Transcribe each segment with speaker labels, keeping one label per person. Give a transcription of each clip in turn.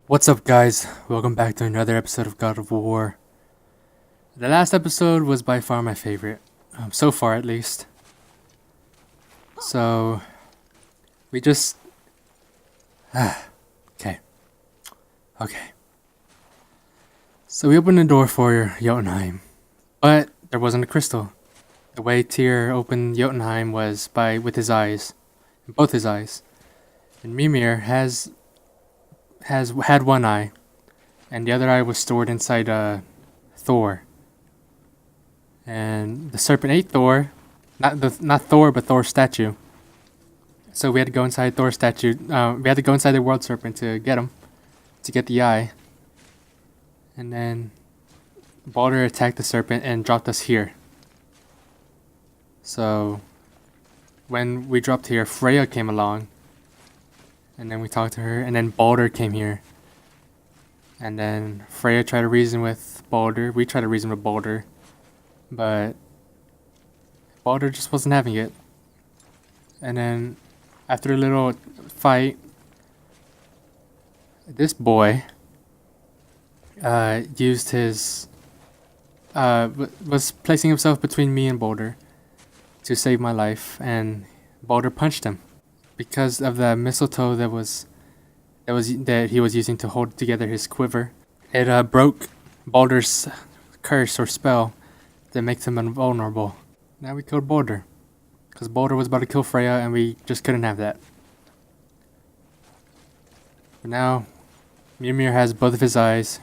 Speaker 1: What's up, guys? Welcome back to another episode of God of War. The last episode was by far my favorite, so far at least. So, we just... okay. Okay. So we opened the door for Jotunheim, but there wasn't a crystal. The way Tyr opened Jotunheim was with his eyes, both his eyes. And Mimir has had one eye, and the other eye was stored inside Thor. And the serpent ate Thor, not Thor, but Thor's statue. So we had to go inside Thor's statue. We had to go inside the world serpent to get him, to get the eye. And then Baldur attacked the serpent and dropped us here. So when we dropped here, Freya came along. And then we talked to her, and then Baldur came here. And then Freya tried to reason with Baldur. We tried to reason with Baldur. But Baldur just wasn't having it. And then after a little fight, this boy used his... was placing himself between me and Baldur to save my life, and Baldur punched him. Because of the mistletoe that he was using to hold together his quiver, it broke Baldur's curse or spell that makes him invulnerable. Now we killed Baldur, because Baldur was about to kill Freya, and we just couldn't have that. But now, Mimir has both of his eyes.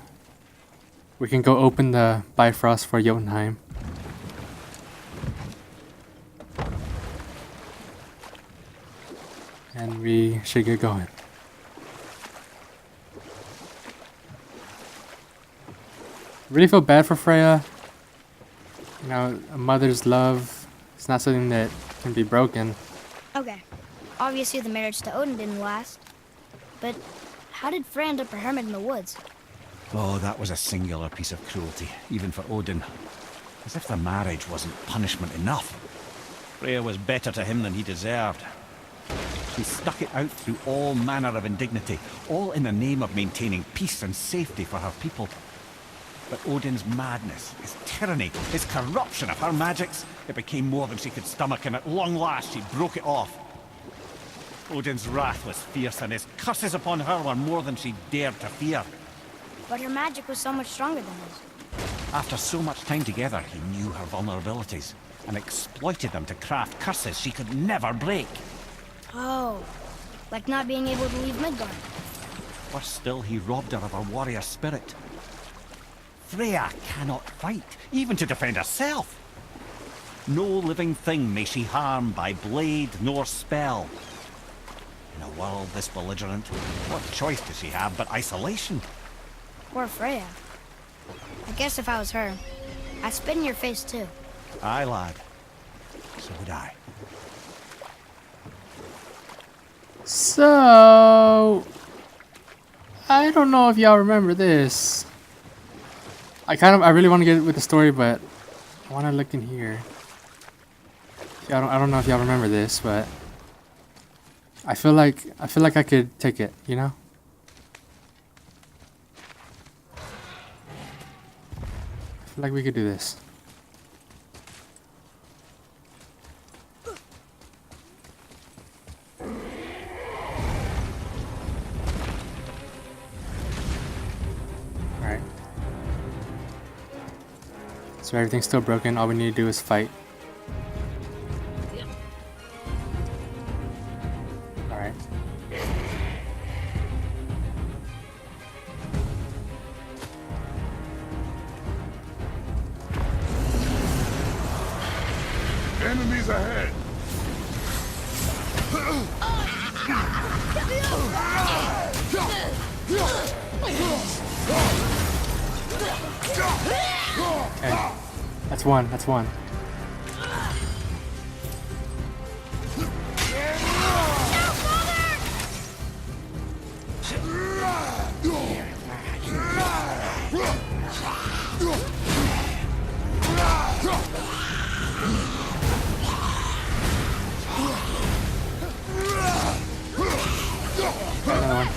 Speaker 1: We can go open the Bifrost for Jotunheim. And we should get going. Really feel bad for Freya. You know, a mother's love is not something that can be broken.
Speaker 2: Okay. Obviously the marriage to Odin didn't last. But how did Frey end up a hermit in the woods?
Speaker 3: Oh, that was a singular piece of cruelty, even for Odin. As if the marriage wasn't punishment enough. Freya was better to him than he deserved. She stuck it out through all manner of indignity, all in the name of maintaining peace and safety for her people. But Odin's madness, his tyranny, his corruption of her magics, it became more than she could stomach, and at long last she broke it off. Odin's wrath was fierce, and his curses upon her were more than she dared to fear.
Speaker 2: But her magic was so much stronger than his.
Speaker 3: After so much time together, he knew her vulnerabilities, and exploited them to craft curses she could never break.
Speaker 2: Oh, like not being able to leave Midgard.
Speaker 3: Worse still, he robbed her of her warrior spirit. Freya cannot fight, even to defend herself. No living thing may she harm by blade nor spell. In a world this belligerent, what choice does she have but isolation?
Speaker 2: Poor Freya. I guess if I was her, I'd spit in your face too.
Speaker 3: Aye, lad. So would I.
Speaker 1: So, I don't know if y'all remember this. I really want to get with the story, but I want to look in here. I don't know if y'all remember this, but I feel like I could take it, you know? I feel like we could do this. Alright. So everything's still broken, all we need to do is fight. Alright.
Speaker 4: Enemies ahead!
Speaker 1: Okay. That's one, that's one. Another one.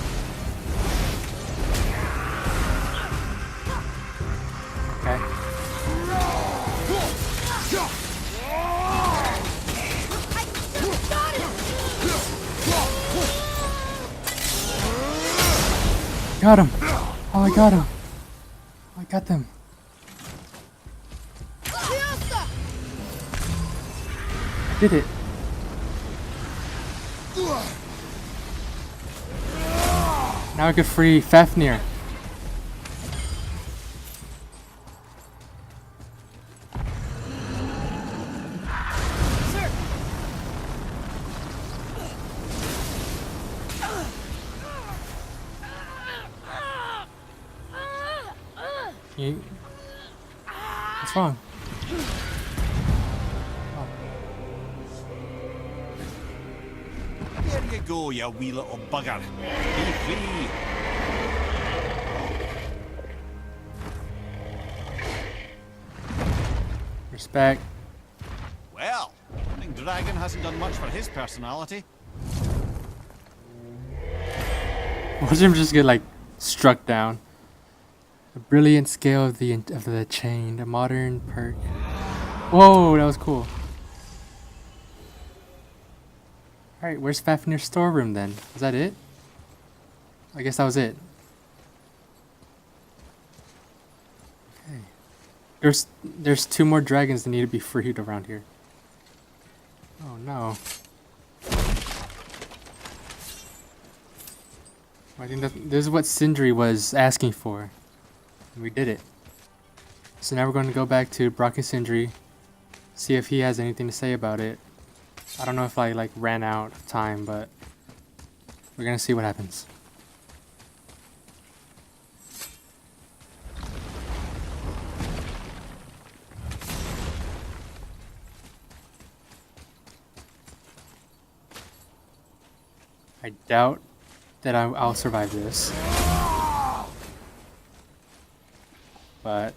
Speaker 1: got him! Oh, I got him! Oh, I got them! I did it! Now I can free Fafnir. What's wrong?
Speaker 3: There you go, you wee little bugger. Be free.
Speaker 1: Respect.
Speaker 3: Well, I think Dragon hasn't done much for his personality.
Speaker 1: Watch him just get like struck down. A brilliant scale of the chain, a modern perk. Whoa, that was cool. Alright, where's Fafnir's storeroom then? Is that it? I guess that was it. Okay. There's 2 more dragons that need to be freed around here. Oh no. I think this is what Sindri was asking for. And we did it. So now we're going to go back to Brock and Sindri, see if he has anything to say about it. I don't know if I like ran out of time, but we're gonna see what happens. I doubt that I'll survive this. But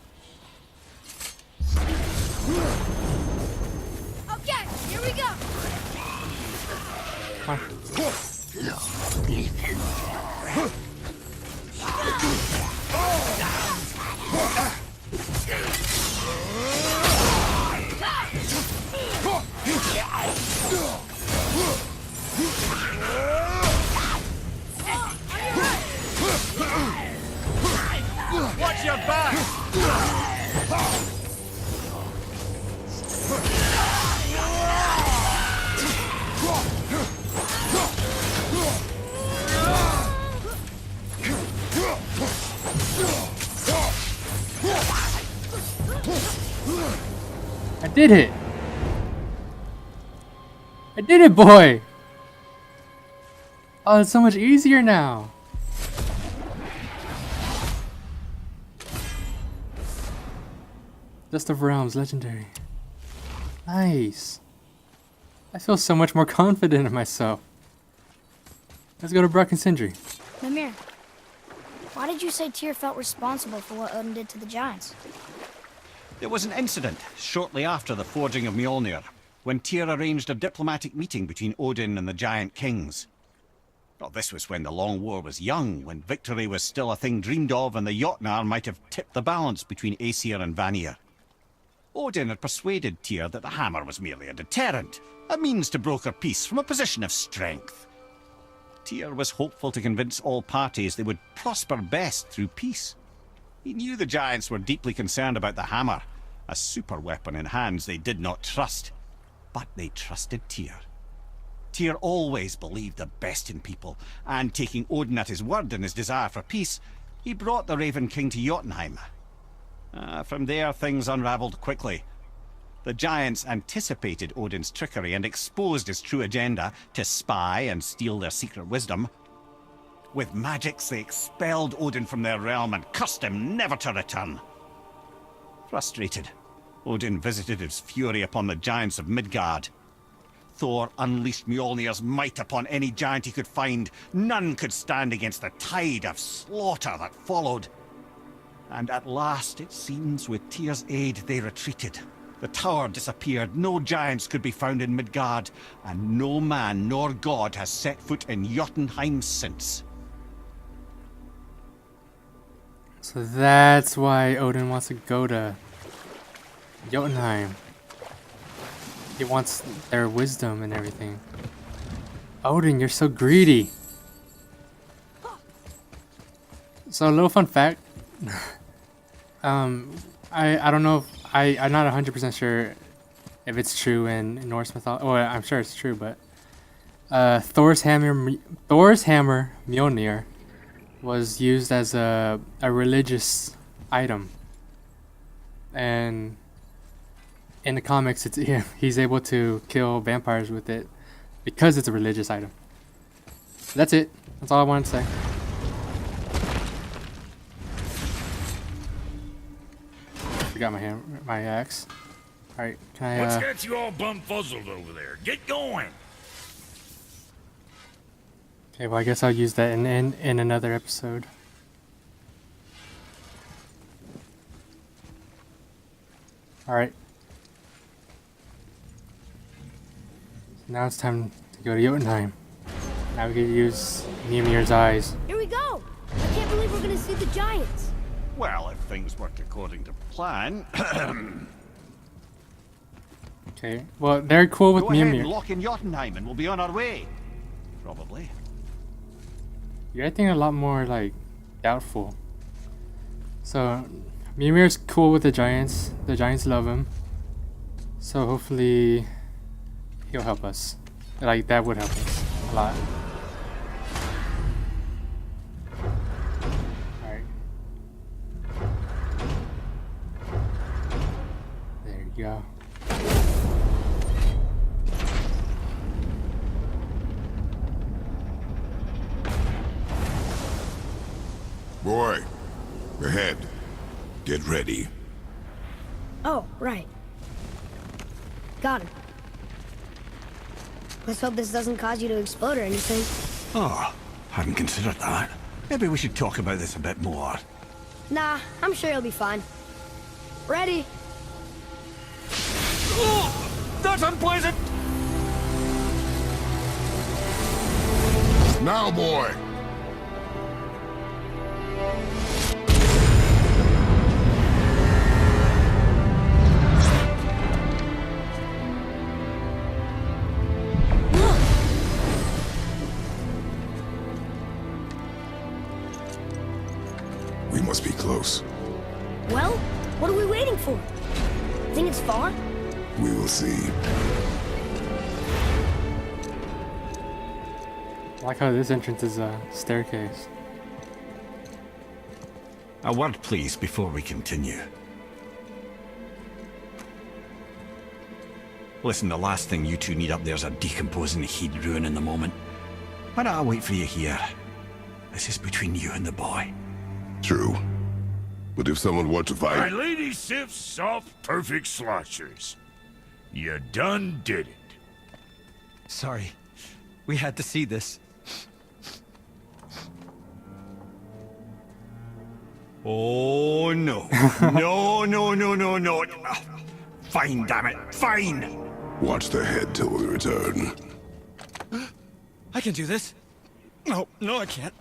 Speaker 2: Okay, here we go.
Speaker 1: come on.
Speaker 3: Watch your back!
Speaker 1: I did it! I did it, boy! Oh, it's so much easier now! Dust of Realms, legendary. Nice! I feel so much more confident in myself. Let's go to Brock and Sindri.
Speaker 2: Mimir, why did you say Tyr felt responsible for what Odin did to the giants?
Speaker 3: There was an incident shortly after the forging of Mjolnir, when Tyr arranged a diplomatic meeting between Odin and the giant kings. Well, this was when the Long War was young, when victory was still a thing dreamed of, and the Jotnar might have tipped the balance between Aesir and Vanir. Odin had persuaded Tyr that the hammer was merely a deterrent, a means to broker peace from a position of strength. Tyr was hopeful to convince all parties they would prosper best through peace. He knew the giants were deeply concerned about the hammer, a super weapon in hands they did not trust. But they trusted Tyr. Tyr always believed the best in people, and taking Odin at his word in his desire for peace, he brought the Raven King to Jotunheim. From there, things unravelled quickly. The giants anticipated Odin's trickery and exposed his true agenda to spy and steal their secret wisdom. With magics, they expelled Odin from their realm and cursed him never to return. Frustrated, Odin visited his fury upon the giants of Midgard. Thor unleashed Mjolnir's might upon any giant he could find. None could stand against the tide of slaughter that followed. And at last, it seems, with Tyr's aid, they retreated. The tower disappeared, no giants could be found in Midgard, and no man nor god has set foot in Jotunheim since.
Speaker 1: So that's why Odin wants to go to Jotunheim. He wants their wisdom and everything. Odin, you're so greedy. So a little fun fact. I don't know if I'm not 100% sure if it's true in Norse mythology. Well, I'm sure it's true, but Thor's hammer Mjolnir was used as a religious item, and in the comics, it's he's able to kill vampires with it because it's a religious item. That's it. That's all I wanted to say. Forgot my axe. All right, can I?
Speaker 4: What's got you all bumfuzzled over there? Get going!
Speaker 1: Okay, well I guess I'll use that in another episode. All right. Now it's time to go to Jotunheim. Now we can use Mimir's eyes.
Speaker 2: Here we go! I can't believe we're gonna see the giants.
Speaker 3: Well, if things work according to plan.
Speaker 1: Okay, well they're cool with
Speaker 3: Go ahead and
Speaker 1: Mimir.
Speaker 3: lock in Jotunheim and we'll be on our way. Probably.
Speaker 1: You're acting a lot more like doubtful. So Mimir's cool with the giants. The giants love him. So hopefully he'll help us. Like that would help us a lot. Alright. There you go.
Speaker 4: Boy, ahead. Get ready.
Speaker 2: Oh, right. Got him. Let's hope this doesn't cause you to explode or anything.
Speaker 3: Oh, hadn't considered that. Maybe we should talk about this a bit more.
Speaker 2: Nah, I'm sure you'll be fine. Ready?
Speaker 3: Oh, that's unpleasant!
Speaker 4: Now, boy! We must be close.
Speaker 2: Well, what are we waiting for? Think it's far?
Speaker 4: We will see.
Speaker 1: I like how this entrance is a staircase.
Speaker 3: A word, please, before we continue. Listen, the last thing you two need up there is a decomposing heat ruining the moment. Why don't I wait for you here? This is between you and the boy.
Speaker 4: True. But if someone were to
Speaker 5: My
Speaker 4: fight...
Speaker 5: lady sips soft, perfect sloshers. You done did it.
Speaker 6: Sorry. We had to see this.
Speaker 3: Oh, no. No, no, no, no, no. Fine, damn it. Fine.
Speaker 4: Watch their head till we return.
Speaker 6: I can do this. No, no, I can't.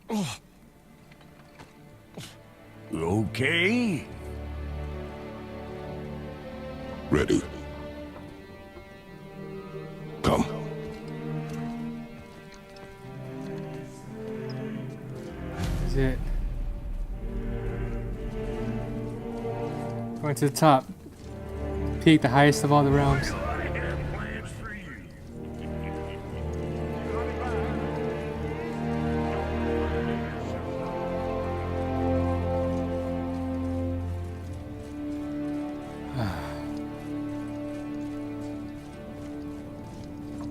Speaker 6: Oh.
Speaker 5: Okay.
Speaker 4: Ready. Come.
Speaker 1: Is it? Going to the top. Peak, the highest of all the realms.
Speaker 5: I have plans for you.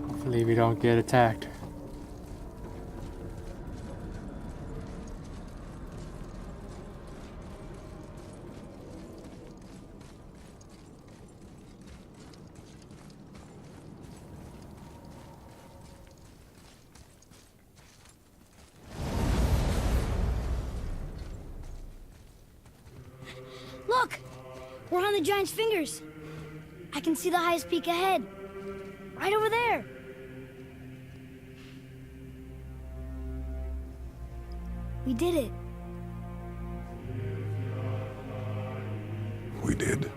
Speaker 1: Hopefully we don't get attacked.
Speaker 2: Look! We're on the giant's fingers. I can see the highest peak ahead. Right over there. We did it.
Speaker 4: We did.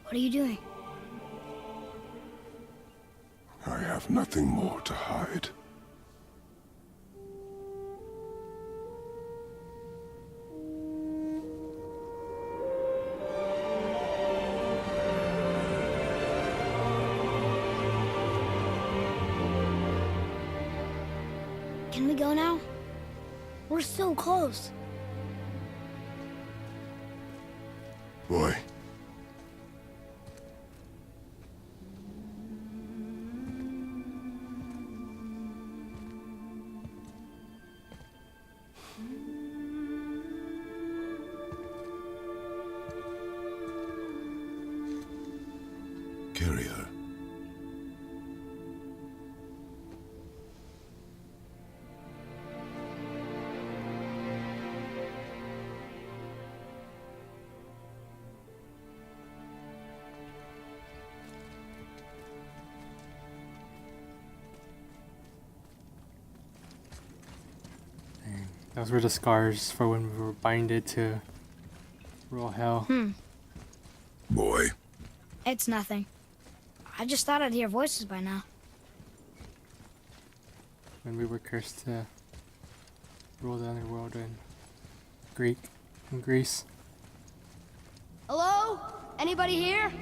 Speaker 2: What are you doing?
Speaker 4: I have nothing more to hide.
Speaker 2: Can we go now? We're so close.
Speaker 4: Boy. Carry her.
Speaker 1: Those were the scars for when we were binded to real hell.
Speaker 4: Boy.
Speaker 2: It's nothing. I just thought I'd hear voices by now.
Speaker 1: When we were cursed to rule the underworld in Greece.
Speaker 2: Hello? Anybody here?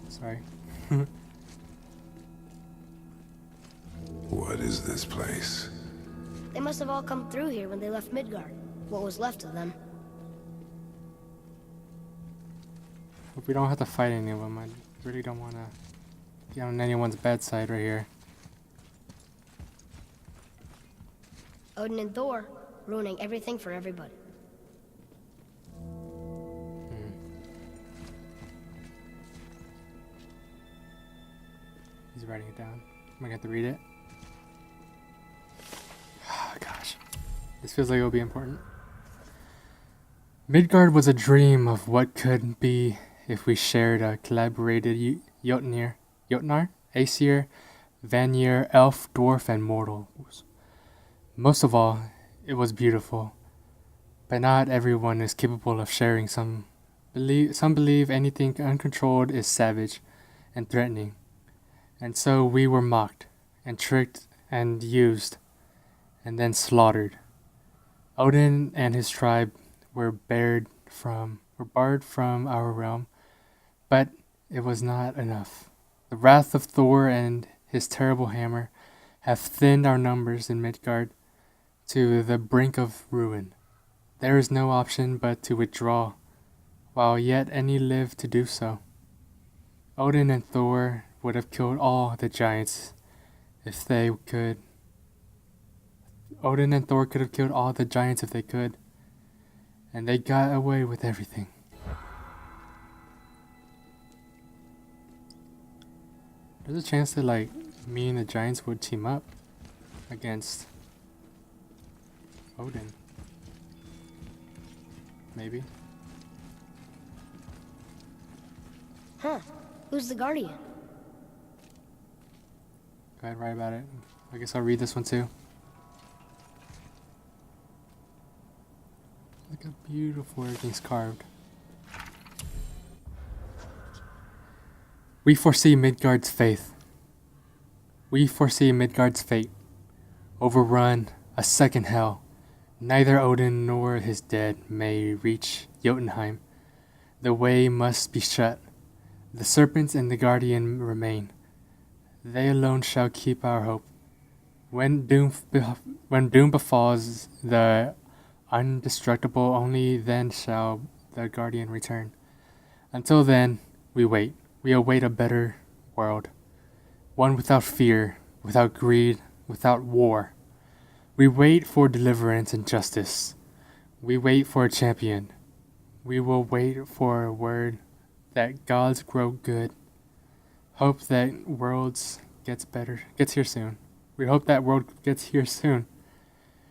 Speaker 1: Sorry.
Speaker 4: What is this place?
Speaker 2: They must have all come through here when they left Midgard. What was left of them.
Speaker 1: Hope we don't have to fight any of them. I really don't want to get on anyone's bad side right here.
Speaker 2: Odin and Thor, ruining everything for everybody.
Speaker 1: He's writing it down. Am I gonna have to read it? Oh, gosh. This feels like it'll be important. Midgard was a dream of what could be if we shared a collaborated Jotnar, Aesir, Vanir, Elf, Dwarf, and Mortals. Most of all, it was beautiful. But not everyone is capable of sharing. Some believe anything uncontrolled is savage and threatening. And so we were mocked and tricked and used and then slaughtered. Odin and his tribe were barred from our realm, but it was not enough. The wrath of Thor and his terrible hammer have thinned our numbers in Midgard to the brink of ruin. There is no option but to withdraw, while yet any live to do so. Odin and Thor would have killed all the giants if they could. Odin and Thor could have killed all the giants if they could, and they got away with everything. There's a chance that me and the giants would team up against Odin. Maybe.
Speaker 2: Huh. Who's the Guardian?
Speaker 1: Go ahead, write about it. I guess I'll read this one too. Look how beautiful everything's carved. We foresee Midgard's faith. We foresee Midgard's fate. Overrun a second hell. Neither Odin nor his dead may reach Jotunheim. The way must be shut. The serpents and the guardian remain. They alone shall keep our hope. When doom befalls the undestructible, only then shall the guardian return. Until then, we wait. We await a better world. One without fear, without greed, without war. We wait for deliverance and justice. We wait for a champion. We will wait for a word that gods grow good. Hope that worlds gets here soon. We hope that world gets here soon.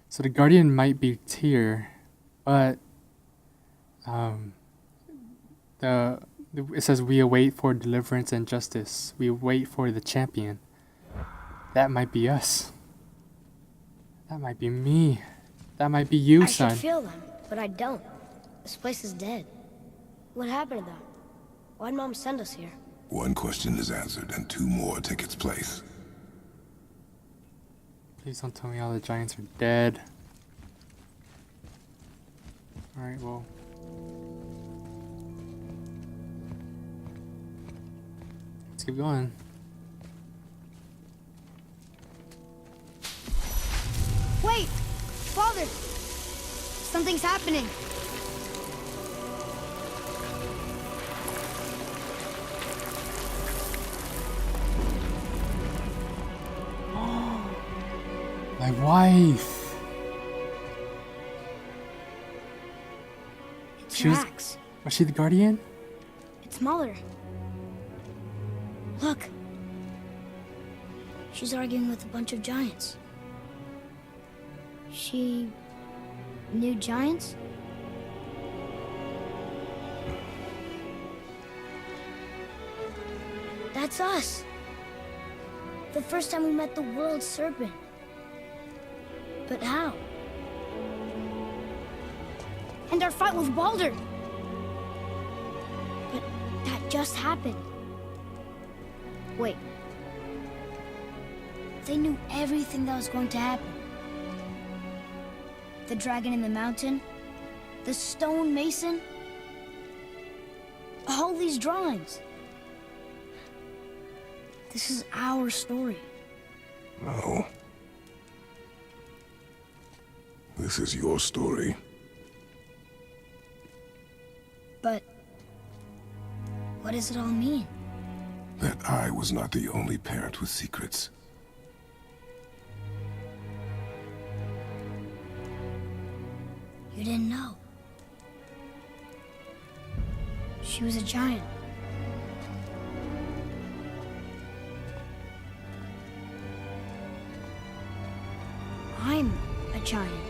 Speaker 1: So the guardian might be here, but it says we await for deliverance and justice. We wait for the champion. That might be us. That might be me. That might be you,
Speaker 2: I
Speaker 1: son.
Speaker 2: should feel them, but I don't. This place is dead. What happened to them? Why'd Mom send us here?
Speaker 4: One question is answered, and two more take its place.
Speaker 1: Please don't tell me all the giants are dead. Alright, well. Let's keep going.
Speaker 2: Wait! Father! Something's happening!
Speaker 1: My wife!
Speaker 2: It's
Speaker 1: She was-
Speaker 2: Max.
Speaker 1: Was she the guardian?
Speaker 2: It's Mother. Look. She's arguing with a bunch of giants. She knew giants? That's us. The first time we met the world serpent. But how? And our fight with Baldur. But that just happened. Wait. They knew everything that was going to happen. The dragon in the mountain, the stone mason, all these drawings. This is our story.
Speaker 4: No. This is your story.
Speaker 2: But what does it all mean?
Speaker 4: That I was not the only parent with secrets.
Speaker 2: You didn't know. She was a giant. I'm a giant.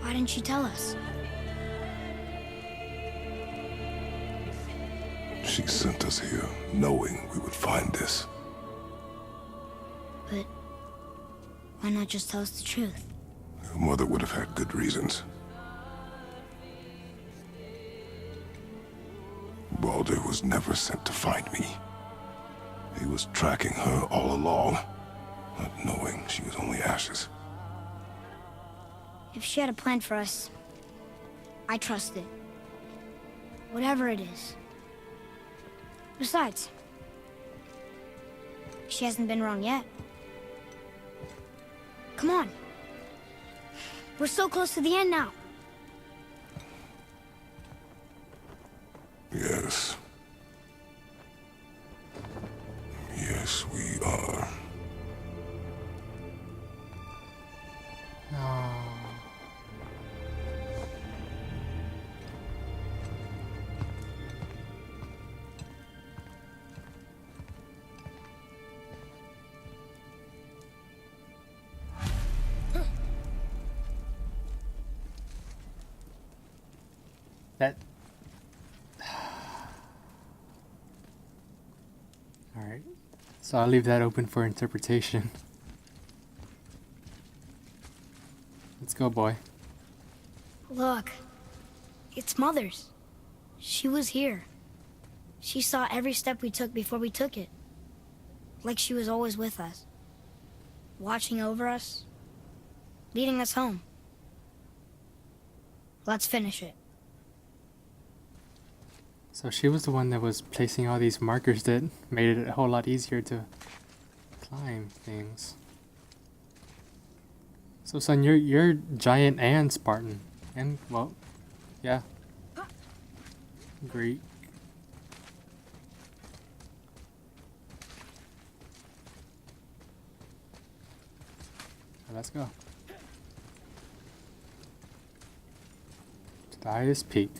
Speaker 2: Why didn't she tell us?
Speaker 4: She sent us here, knowing we would find this.
Speaker 2: But why not just tell us the truth?
Speaker 4: Your mother would have had good reasons. Baldur was never sent to find me. He was tracking her all along, not knowing she was only ashes.
Speaker 2: If she had a plan for us, I trust it. Whatever it is. Besides, she hasn't been wrong yet. Come on. We're so close to the end now.
Speaker 4: Yes. Yes, we are.
Speaker 1: Oh. That. Alright. So I'll leave that open for interpretation. Let's go, boy.
Speaker 2: Look. It's Mother's. She was here. She saw every step we took before we took it. Like she was always with us. Watching over us. Leading us home. Let's finish it.
Speaker 1: So she was the one that was placing all these markers that made it a whole lot easier to climb things. So son, you're giant and Spartan. And well, yeah. Greek. Let's go. To the highest peak.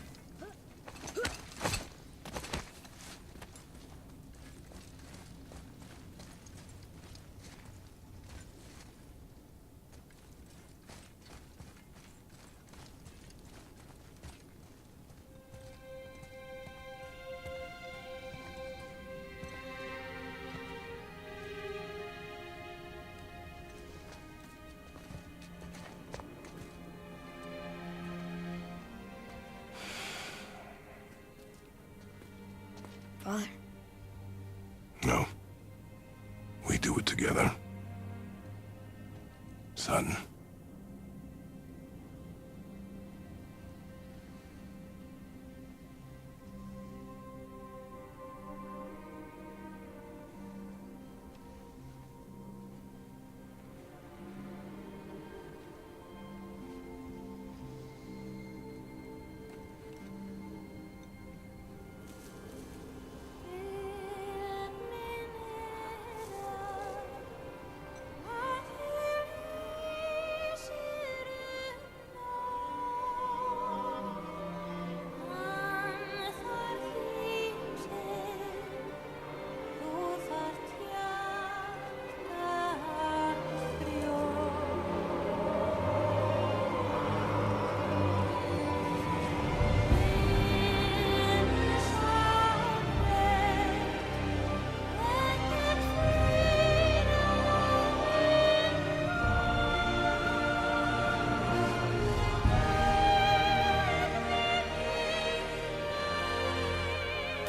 Speaker 2: Father?
Speaker 4: No. We do it together. Son.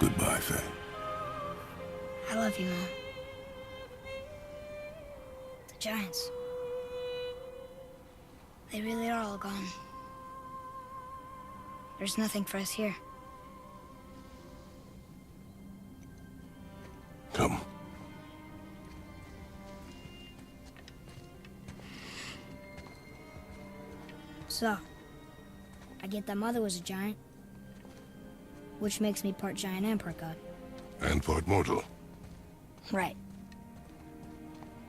Speaker 4: Goodbye, Faye.
Speaker 2: I love you, Mom. The Giants. They really are all gone. There's nothing for us here.
Speaker 4: Come.
Speaker 2: So, I get that Mother was a giant, which makes me part giant and part god.
Speaker 4: And part mortal.
Speaker 2: Right.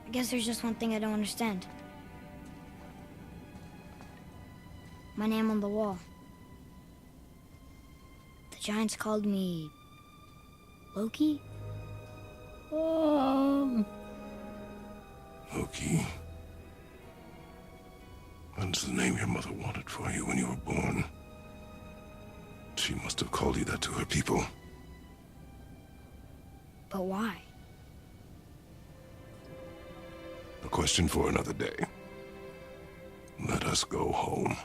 Speaker 2: I guess there's just one thing I don't understand. My name on the wall. The Giants called me... Loki?
Speaker 4: Loki. That's the name your mother wanted for you when you were born. She must have called you that to her people.
Speaker 2: But why?
Speaker 4: A question for another day. Let us go home.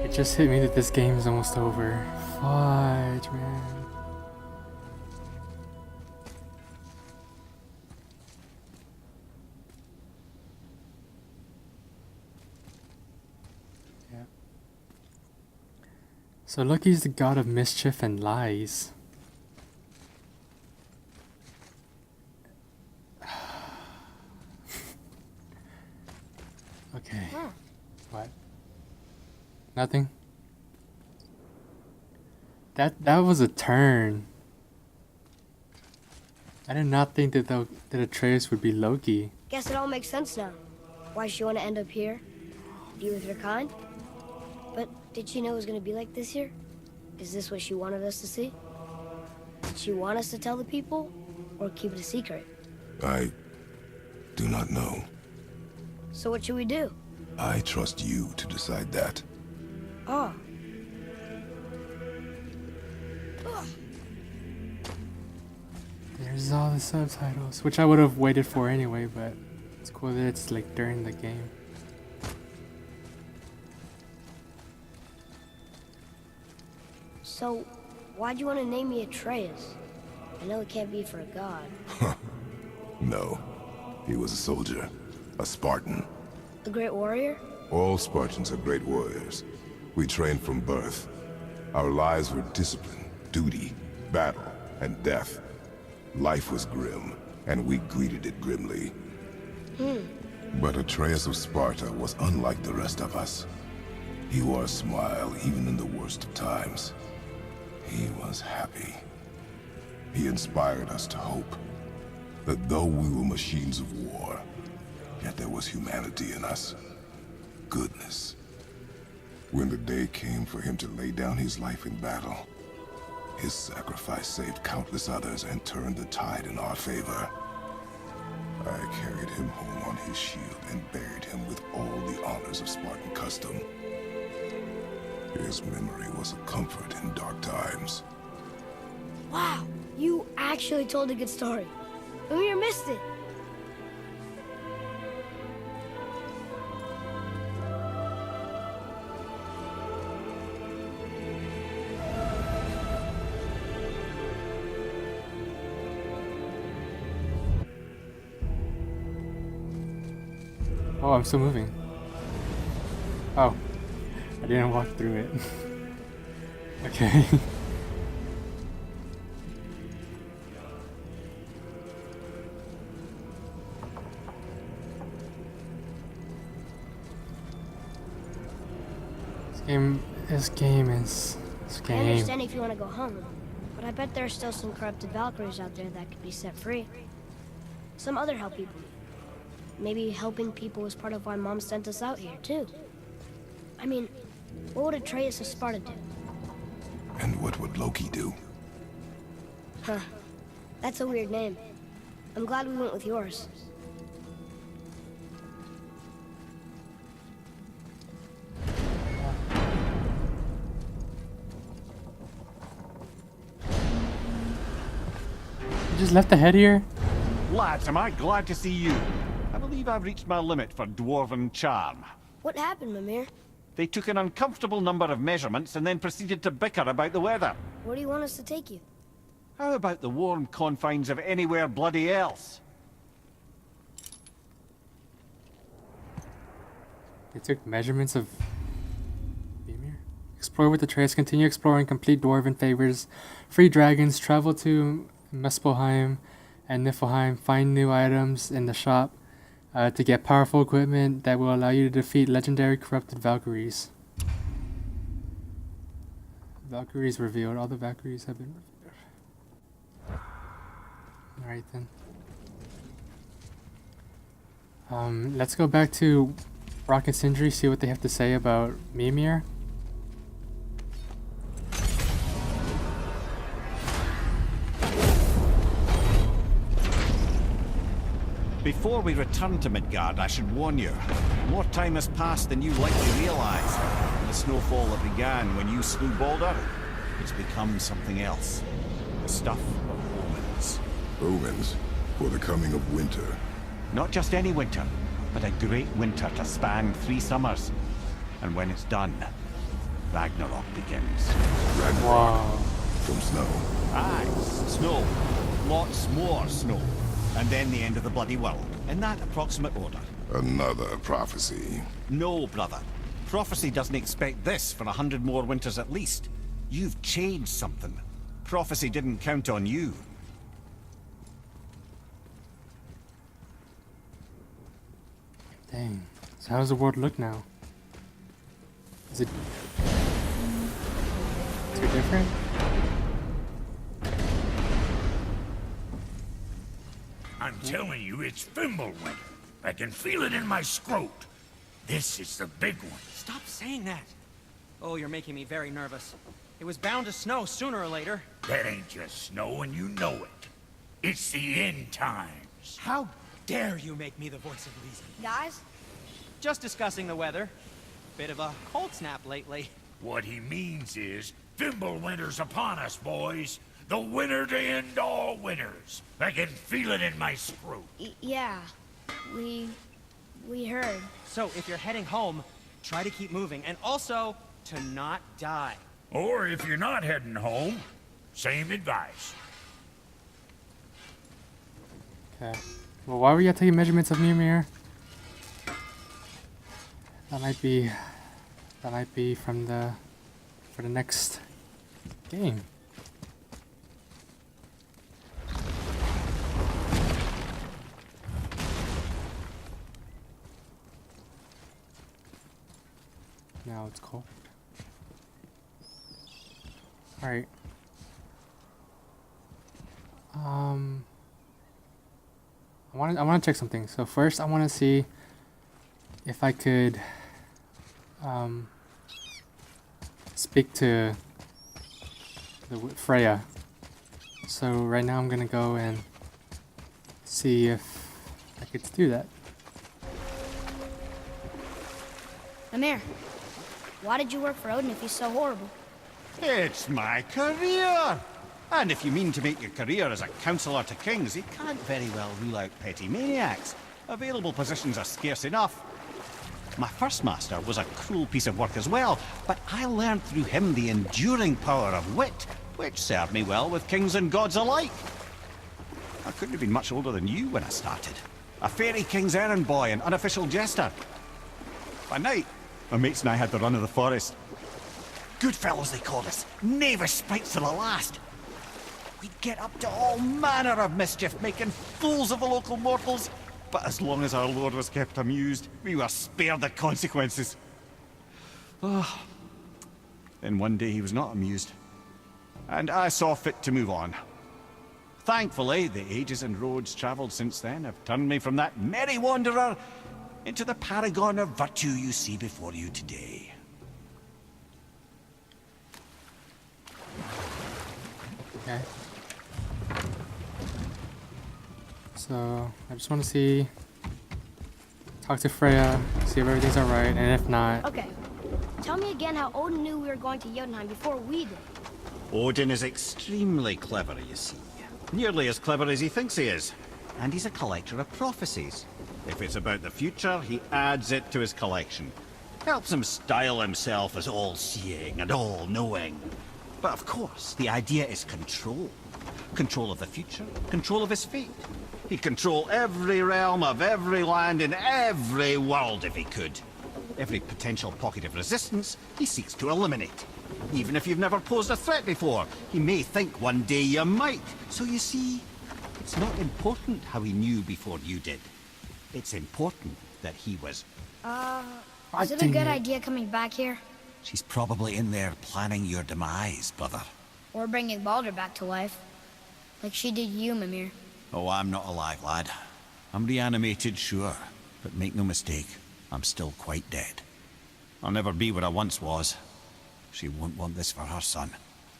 Speaker 1: It just hit me that this game is almost over. Fudge, man. Yeah. So Loki's the god of mischief and lies. Okay. What? Nothing? That was a turn. I did not think that Atreus would be Loki.
Speaker 2: Guess it all makes sense now. Why she want to end up here? Be with her kind? But did she know it was going to be like this here? Is this what she wanted us to see? Did she want us to tell the people? Or keep it a secret?
Speaker 4: I do not know.
Speaker 2: So what should we do?
Speaker 4: I trust you to decide that.
Speaker 2: Oh.
Speaker 1: There's all the subtitles, which I would have waited for anyway, but it's cool that it's like during the game.
Speaker 2: So, why'd you want to name me Atreus? I know it can't be for a god.
Speaker 4: No. He was a soldier. A Spartan.
Speaker 2: A great warrior?
Speaker 4: All Spartans are great warriors. We trained from birth. Our lives were discipline, duty, battle, and death. Life was grim, and we greeted it grimly. But Atreus of Sparta was unlike the rest of us. He wore a smile even in the worst of times. He was happy. He inspired us to hope that though we were machines of war, yet there was humanity in us. Goodness. When the day came for him to lay down his life in battle, his sacrifice saved countless others and turned the tide in our favor. I carried him home on his shield and buried him with all the honors of Spartan custom. His memory was a comfort in dark times.
Speaker 2: Wow, you actually told a good story. Mimir missed it.
Speaker 1: Oh, I'm still moving. Oh, I didn't walk through it. Okay. This game is.
Speaker 2: I understand if you want to go home, but I bet there are still some corrupted Valkyries out there that could be set free. Some other help people. Maybe helping people was part of why Mom sent us out here, too. I mean, what would Atreus of Sparta do?
Speaker 4: And what would Loki do?
Speaker 2: Huh. That's a weird name. I'm glad we went with yours.
Speaker 1: You just left the head here?
Speaker 3: Lads, am I glad to see you. I believe I've reached my limit for dwarven charm.
Speaker 2: What happened, Mimir?
Speaker 3: They took an uncomfortable number of measurements and then proceeded to bicker about the weather.
Speaker 2: Where do you want us to take you?
Speaker 3: How about the warm confines of anywhere bloody else?
Speaker 1: They took measurements of Mimir. Explore with Atreus, continue exploring, complete dwarven favors, free dragons, travel to Muspelheim and Niflheim, find new items in the shop to get powerful equipment that will allow you to defeat legendary corrupted Valkyries. Valkyries revealed. All the Valkyries have been revealed. Alright then. Let's go back to Rock and Sindri, see what they have to say about Mimir.
Speaker 3: Before we return to Midgard, I should warn you. More time has passed than you likely realize. The snowfall that began when you slew Baldur, it's become something else. The stuff of omens.
Speaker 4: Omens for the coming of winter.
Speaker 3: Not just any winter, but a great winter to span 3 summers. And when it's done, Ragnarok begins.
Speaker 4: Ragnarok
Speaker 1: Wow.
Speaker 4: from snow.
Speaker 3: Aye, snow. Lots more snow. And then the end of the bloody world. In that approximate order.
Speaker 4: Another prophecy.
Speaker 3: No, brother. Prophecy doesn't expect this for 100 more winters at least. You've changed something. Prophecy didn't count on you.
Speaker 1: Dang. So how does the world look now? Is it too different?
Speaker 5: I'm telling you, it's Fimbulwinter. I can feel it in my scrot. This is the big one.
Speaker 6: Stop saying that. Oh, you're making me very nervous. It was bound to snow sooner or later.
Speaker 5: That ain't just snow, and you know it. It's the end times.
Speaker 6: How dare you make me the voice of reason?
Speaker 2: Guys?
Speaker 6: Just discussing the weather. Bit of a cold snap lately.
Speaker 5: What he means is, Fimbulwinter's upon us, boys. The winter to end all winters. I can feel it in my scrot.
Speaker 2: Yeah. We heard.
Speaker 6: So, if you're heading home, try to keep moving. And also, to not die.
Speaker 5: Or if you're not heading home, same advice.
Speaker 1: Okay. Well, why were you taking measurements of Mimir? That might be from for the next game. Now it's cold. All right. I want to check something. So first, I want to see if I could speak to Freya. So right now, I'm gonna go and see if I get to do that.
Speaker 2: Amir, why did you work for Odin if he's so horrible?
Speaker 3: It's my career! And if you mean to make your career as a counselor to kings, you can't very well rule out petty maniacs. Available positions are scarce enough. My first master was a cruel piece of work as well, but I learned through him the enduring power of wit, which served me well with kings and gods alike. I couldn't have been much older than you when I started. A fairy king's errand boy and unofficial jester. By night, my mates and I had the run of the forest. Good fellows they called us, knavish sprites to the last. We'd get up to all manner of mischief, making fools of the local mortals. But as long as our lord was kept amused, we were spared the consequences. Oh. Then one day he was not amused, and I saw fit to move on. Thankfully, the ages and roads travelled since then have turned me from that merry wanderer into the paragon of virtue you see before you today.
Speaker 1: Okay. So, I just want to see... Talk to Freya, see if everything's alright, and if not...
Speaker 2: Okay, tell me again how Odin knew we were going to Jotunheim before we did.
Speaker 3: Odin is extremely clever, you see. Nearly as clever as he thinks he is. And he's a collector of prophecies. If it's about the future, he adds it to his collection. Helps him style himself as all-seeing and all-knowing. But of course, the idea is control. Control of the future, control of his fate. He'd control every realm of every land in every world if he could. Every potential pocket of resistance, he seeks to eliminate. Even if you've never posed a threat before, he may think one day you might. So you see, it's not important how he knew before you did. It's important that he was...
Speaker 2: Is it a good idea coming back here?
Speaker 3: She's probably in there planning your demise, brother.
Speaker 2: Or bringing Baldur back to life? Like she did you, Mimir.
Speaker 3: Oh, I'm not alive, lad. I'm reanimated, sure. But make no mistake, I'm still quite dead. I'll never be what I once was. She won't want this for her son.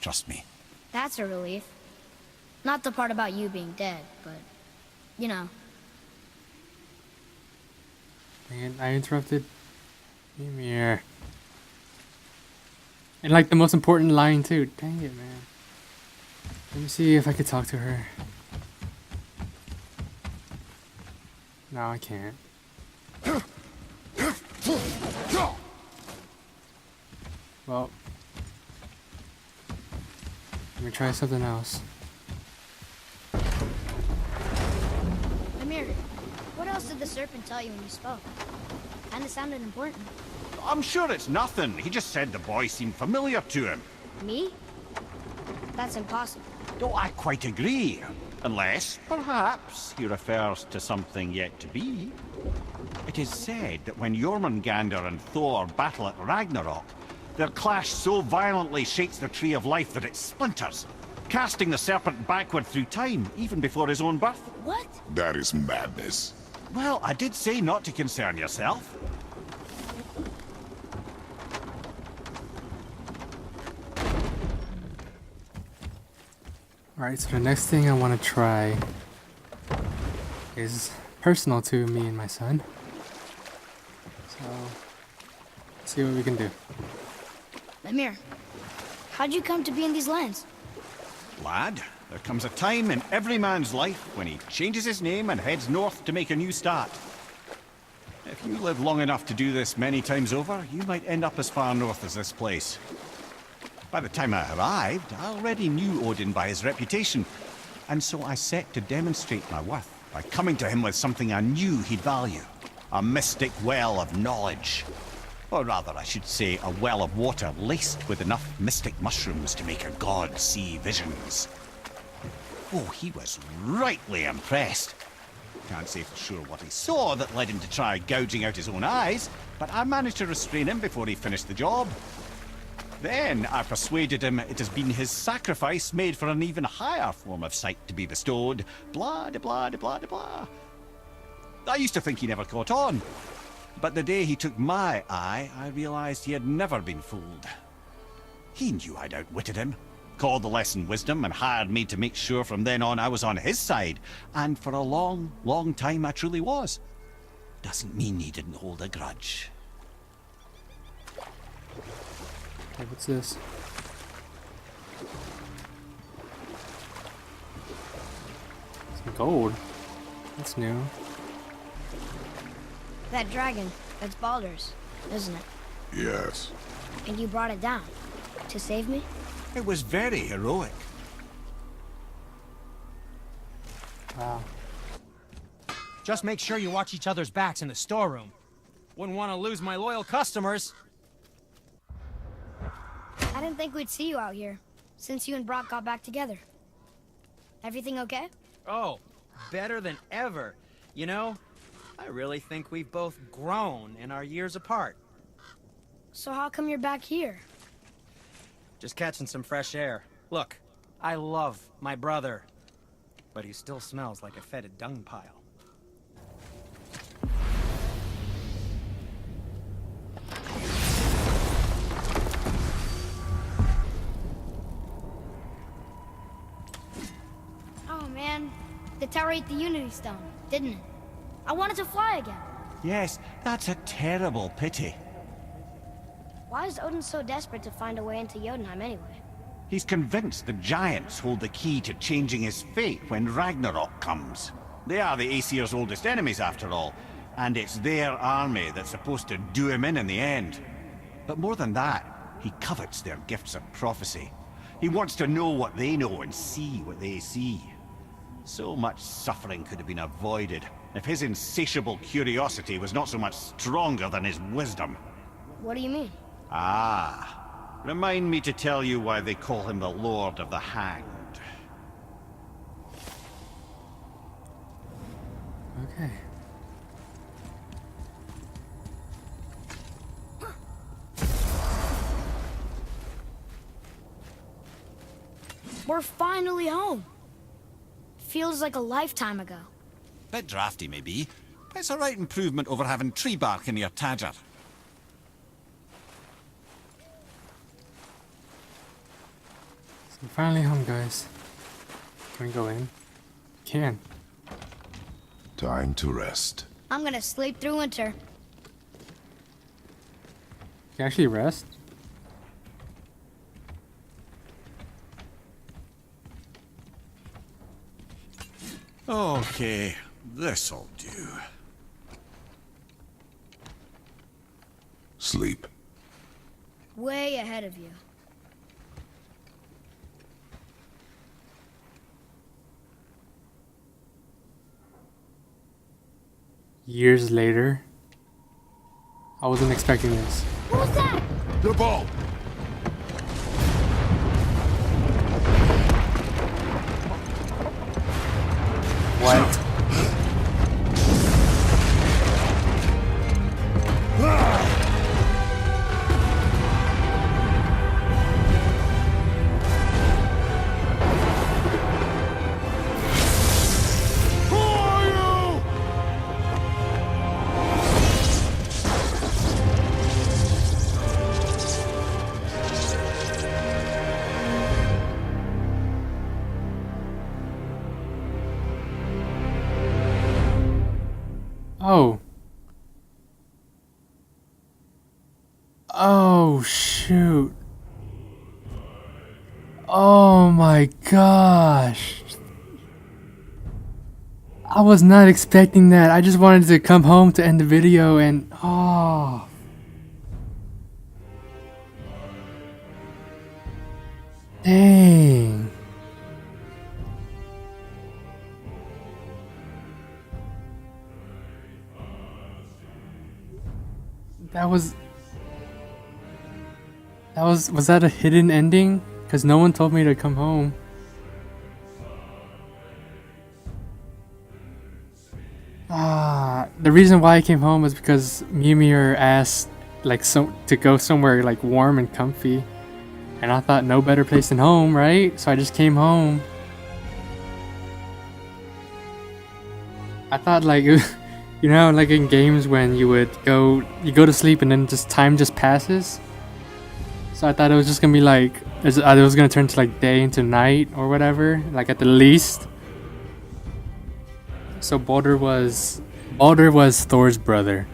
Speaker 3: Trust me.
Speaker 2: That's a relief. Not the part about you being dead, but... you know.
Speaker 1: Man, I interrupted Mimir. And like the most important line too. Dang it, man. Let me see if I could talk to her. No, I can't. Well, let me try something else.
Speaker 2: Mimir, what else did the serpent tell you when you spoke? Kinda sounded important.
Speaker 3: I'm sure it's nothing. He just said the boy seemed familiar to him.
Speaker 2: Me? That's impossible.
Speaker 3: Oh, I quite agree. Unless, perhaps, he refers to something yet to be. It is said that when Jormungandr and Thor battle at Ragnarok, their clash so violently shakes the Tree of Life that it splinters, casting the serpent backward through time, even before his own birth.
Speaker 2: What?
Speaker 4: That is madness.
Speaker 3: Well, I did say not to concern yourself.
Speaker 1: Alright, so the next thing I want to try is personal to me and my son. So, let's see what we can do.
Speaker 2: Mimir, how'd you come to be in these lands?
Speaker 3: Lad, there comes a time in every man's life when he changes his name and heads north to make a new start. If you live long enough to do this many times over, you might end up as far north as this place. By the time I arrived, I already knew Odin by his reputation, and so I set to demonstrate my worth by coming to him with something I knew he'd value. A mystic well of knowledge. Or rather, I should say, a well of water laced with enough mystic mushrooms to make a god see visions. Oh, he was rightly impressed. Can't say for sure what he saw that led him to try gouging out his own eyes, but I managed to restrain him before he finished the job. Then I persuaded him it has been his sacrifice made for an even higher form of sight to be bestowed. Blah, de blah, de blah, de blah. I used to think he never caught on. But the day he took my eye, I realized he had never been fooled. He knew I'd outwitted him. called the lesson wisdom and hired me to make sure from then on I was on his side. And for a long, long time I truly was. Doesn't mean he didn't hold a grudge.
Speaker 1: Okay, what's this? Some gold. That's new.
Speaker 2: That dragon, that's Baldur's, isn't it?
Speaker 4: Yes.
Speaker 2: And you brought it down to save me?
Speaker 3: It was very heroic.
Speaker 1: Wow.
Speaker 6: Just make sure you watch each other's backs in the storeroom. Wouldn't want to lose my loyal customers.
Speaker 2: I didn't think we'd see you out here, since you and Brock got back together. Everything okay?
Speaker 6: Oh, better than ever. You know, I really think we've both grown in our years apart.
Speaker 2: So how come you're back here?
Speaker 6: Just catching some fresh air. Look, I love my brother, but he still smells like a fetid dung pile.
Speaker 2: Oh man, the tower ate the Unity Stone, didn't it? I wanted to fly again.
Speaker 3: Yes, that's a terrible pity.
Speaker 2: Why is Odin so desperate to find a way into Jotunheim anyway?
Speaker 3: He's convinced the giants hold the key to changing his fate when Ragnarok comes. They are the Aesir's oldest enemies after all, and it's their army that's supposed to do him in the end. But more than that, he covets their gifts of prophecy. He wants to know what they know and see what they see. So much suffering could have been avoided if his insatiable curiosity was not so much stronger than his wisdom.
Speaker 2: What do you mean?
Speaker 3: Ah, remind me to tell you why they call him the Lord of the Hanged.
Speaker 1: Okay.
Speaker 2: We're finally home. Feels like a lifetime ago.
Speaker 3: Bit drafty, maybe, but it's a right improvement over having tree bark in your tadger.
Speaker 1: So I'm finally home, guys. Can we go in? Can.
Speaker 4: Time to rest.
Speaker 2: I'm gonna sleep through winter.
Speaker 1: Can you actually rest?
Speaker 3: Okay, this'll do.
Speaker 4: Sleep.
Speaker 2: Way ahead of you.
Speaker 1: Years later. I wasn't expecting this.
Speaker 2: What was that?
Speaker 4: The ball!
Speaker 1: What?
Speaker 4: Who are you?
Speaker 1: Oh. Oh, shoot. Oh my gosh. I was not expecting that. I just wanted to come home to end the video and oh. Dang. Was that a hidden ending? Because no one told me to come home. The reason why I came home was because Mimir asked to go somewhere like warm and comfy. And I thought no better place than home, right? So I just came home. I thought like you know, like in games when you go to sleep and then time just passes. So I thought it was just gonna be like it was gonna turn to like day into night or whatever, like at the least. So Baldur was Thor's brother,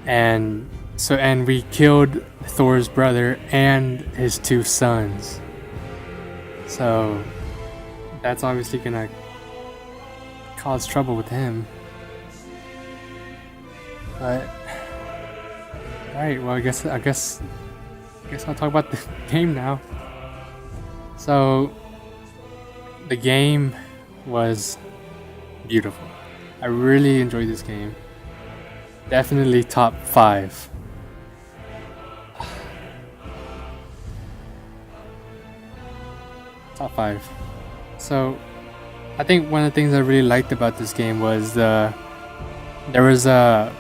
Speaker 1: and we killed Thor's brother and his 2 sons. So that's obviously gonna cause trouble with him. But alright, well I guess I'll talk about the game now. So the game was beautiful. I really enjoyed this game. Definitely top 5. Top 5. So I think one of the things I really liked about this game was there was a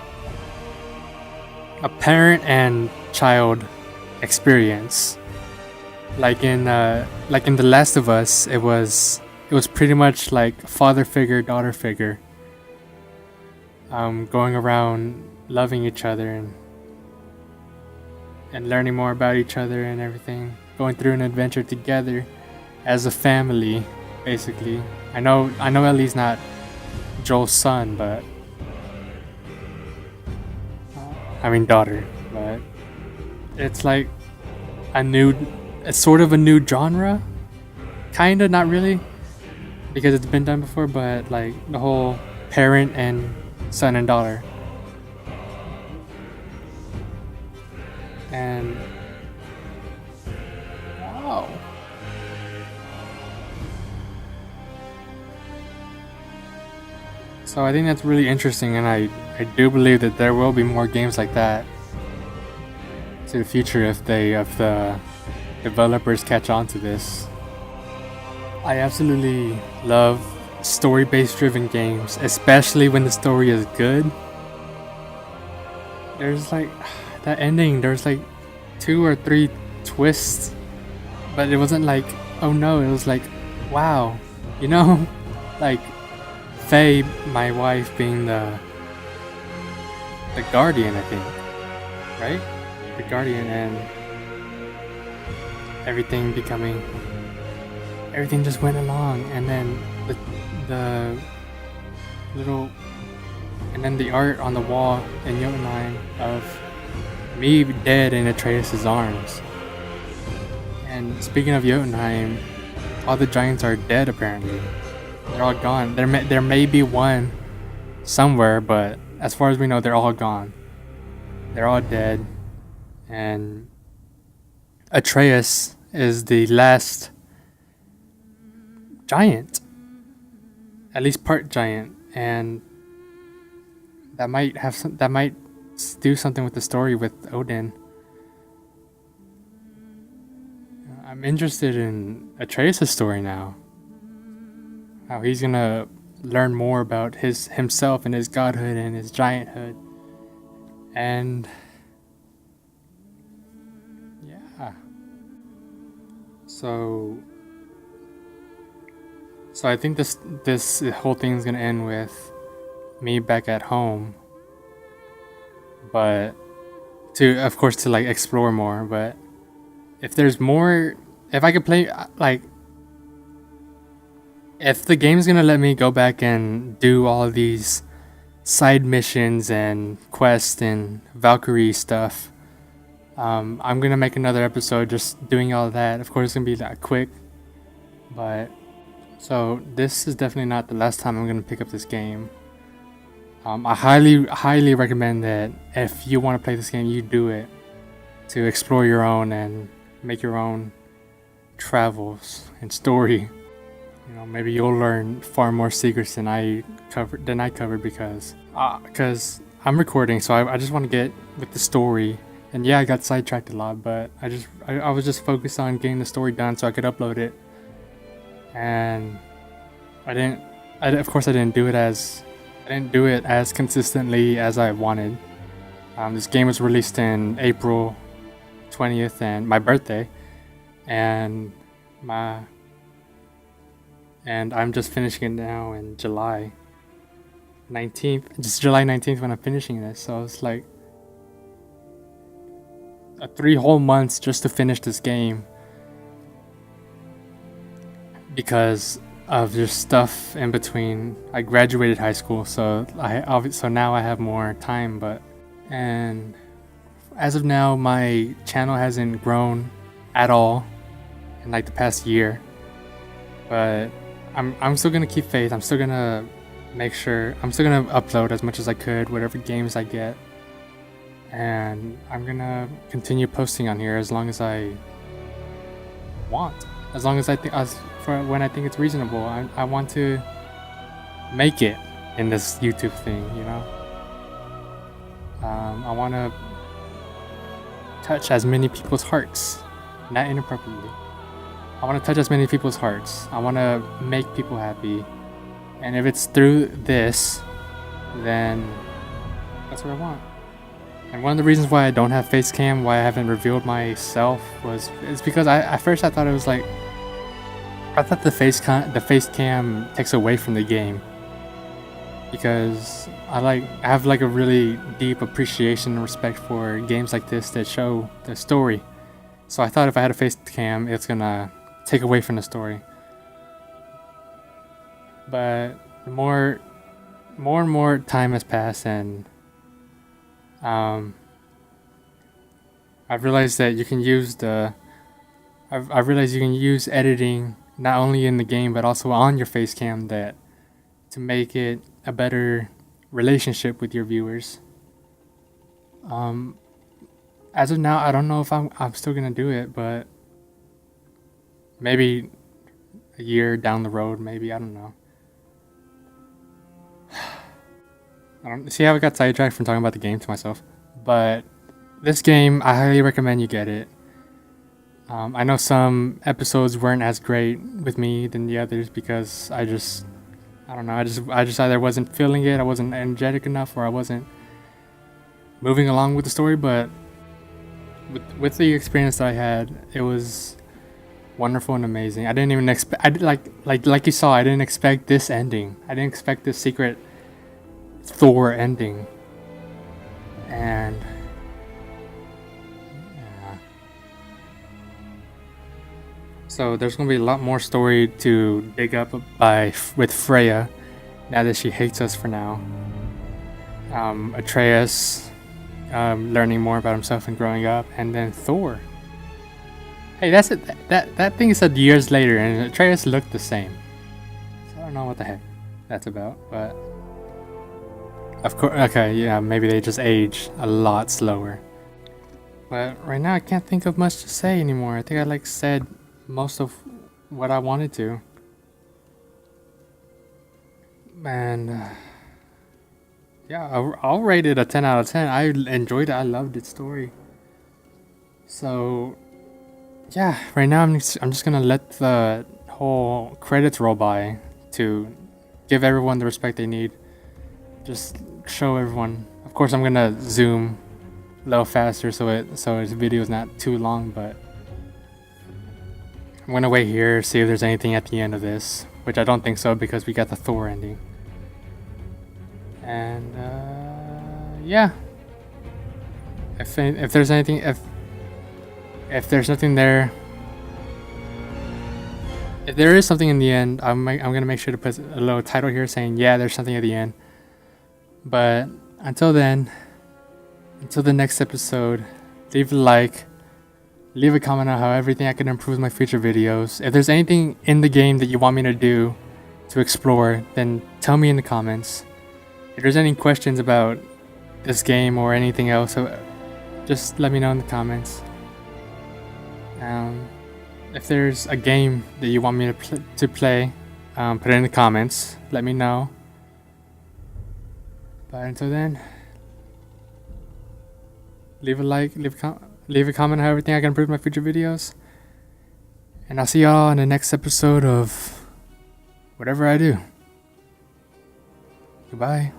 Speaker 1: parent and child experience. Like in The Last of Us, it was pretty much like father figure, daughter figure, going around loving each other and learning more about each other and everything, going through an adventure together as a family, basically. I know Ellie's not Joel's son, but I mean daughter, but it's like it's sort of a new genre, kinda, not really, because it's been done before, but like the whole parent and son and daughter. And wow. So I think that's really interesting, and I do believe that there will be more games like that to the future if the developers catch on to this. I absolutely love story-based driven games, especially when the story is good. There's like that ending, there's like 2 or 3 twists, but it wasn't like, oh no, it was like, wow, you know? Like Faye, my wife, being the guardian, I think, right? The guardian, and everything just went along, and then the little, and then the art on the wall in Jotunheim of me dead in Atreus' arms. And speaking of Jotunheim, all the giants are dead apparently. They're all gone. There may be one somewhere, but as far as we know, they're all gone. They're all dead. And Atreus is the last giant, at least part giant, and that might do something with the story with Odin. I'm interested in Atreus' story now. How he's gonna learn more about himself and his godhood and his gianthood. And yeah. So I think this whole thing's gonna end with me back at home. But of course to like explore more, but if there's more, if I could play, like, if the game's gonna let me go back and do all of these side missions and quests and Valkyrie stuff, I'm gonna make another episode just doing all of that. Of course, it's gonna be that quick, but so this is definitely not the last time I'm gonna pick up this game. I highly recommend that if you want to play this game, you do it to explore your own and make your own travels and story. You know, maybe you'll learn far more secrets than I covered because I'm recording, so I just want to get with the story. And yeah, I got sidetracked a lot, but I was just focused on getting the story done so I could upload it. And I didn't do it as consistently as I wanted. This game was released in April 20th, and my birthday, and I'm just finishing it now in July 19th. Just July 19th when I'm finishing this. So it's like, 3 whole months just to finish this game because of just stuff in between. I graduated high school, so now I have more time. And as of now, my channel hasn't grown at all in like the past year. But I'm still gonna keep faith. I'm still gonna make sure. I'm still gonna upload as much as I could, whatever games I get, and I'm gonna continue posting on here as long as I want. As long as for when I think it's reasonable. I want to make it in this YouTube thing, you know. I want to touch as many people's hearts, not inappropriately. I want to touch as many people's hearts. I want to make people happy, and if it's through this, then that's what I want. And one of the reasons why I don't have face cam, why I haven't revealed myself, is because at first I thought it was like, I thought the face cam takes away from the game, because I have like a really deep appreciation and respect for games like this that show the story. So I thought if I had a face cam, it's gonna take away from the story. But more and more time has passed, and I've realized that you can use I've realized you can use editing not only in the game but also on your face cam to make it a better relationship with your viewers. As of now, I don't know if I'm still gonna do it, but maybe a year down the road, maybe, I don't know. I don't see how I got sidetracked from talking about the game to myself, but this game, I highly recommend you get it. I know some episodes weren't as great with me than the others because I don't know, I just either wasn't feeling it, I wasn't energetic enough, or I wasn't moving along with the story. But with the experience that I had, it was wonderful and amazing. I didn't even expect, like you saw, I didn't expect this ending. I didn't expect this secret Thor ending. And yeah. So there's gonna be a lot more story to dig up with Freya, now that she hates us for now. Atreus learning more about himself and growing up, and then Thor. Hey, that's it. That thing said years later, and Atreus looked the same. So I don't know what the heck that's about, but of course, okay, yeah, maybe they just age a lot slower. But right now, I can't think of much to say anymore. I think I said most of what I wanted to, and yeah, I'll rate it a 10 out of 10. I enjoyed it. I loved its story. So yeah, right now I'm just gonna let the whole credits roll by to give everyone the respect they need. Just show everyone. Of course, I'm gonna zoom a little faster so its video is not too long, but I'm gonna wait here, see if there's anything at the end of this, which I don't think so because we got the Thor ending. And yeah, if there's anything, if there's nothing there, if there is something in the end, I'm gonna make sure to put a little title here saying, yeah, there's something at the end. But until then, until the next episode, leave a like, leave a comment on how everything I can improve my future videos. If there's anything in the game that you want me to do, to explore, then tell me in the comments. If there's any questions about this game or anything else, just let me know in the comments. If there's a game that you want me to play, put it in the comments. Let me know. But until then, leave a like, leave a comment on how everything I can improve my future videos. And I'll see y'all in the next episode of whatever I do. Goodbye.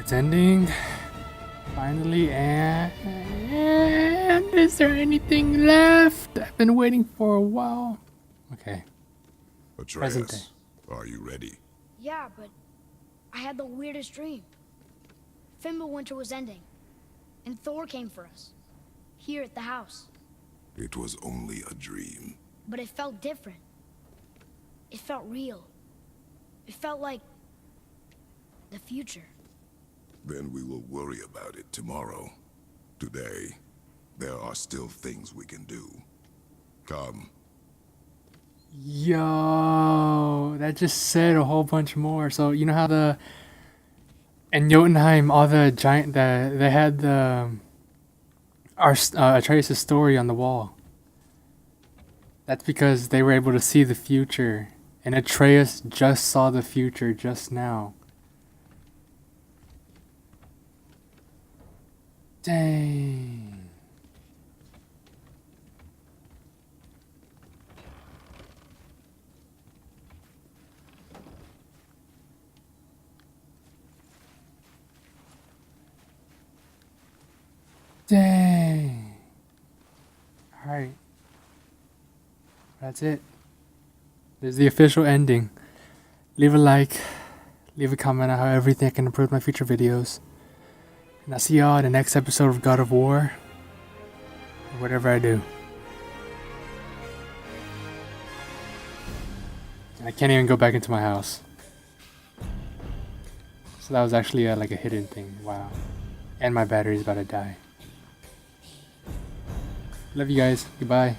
Speaker 1: It's ending. Finally, and is there anything left? I've been waiting for a while. Okay. Present day.
Speaker 4: Atreus, are you ready?
Speaker 2: Yeah, but I had the weirdest dream. Fimbulwinter was ending, and Thor came for us, here at the house.
Speaker 4: It was only a dream.
Speaker 2: But it felt different. It felt real. It felt like the future.
Speaker 4: Then we will worry about it tomorrow. Today, there are still things we can do. Come.
Speaker 1: Yo, that just said a whole bunch more. So you know how in Jotunheim, all the giant they had Atreus' story on the wall. That's because they were able to see the future, and Atreus just saw the future just now. Dang. Dang. Alright. That's it. There's the official ending. Leave a like. Leave a comment on how everything I can improve my future videos. And I'll see y'all in the next episode of God of War. Or whatever I do. And I can't even go back into my house. So that was actually like a hidden thing. Wow. And my battery's about to die. Love you guys. Goodbye.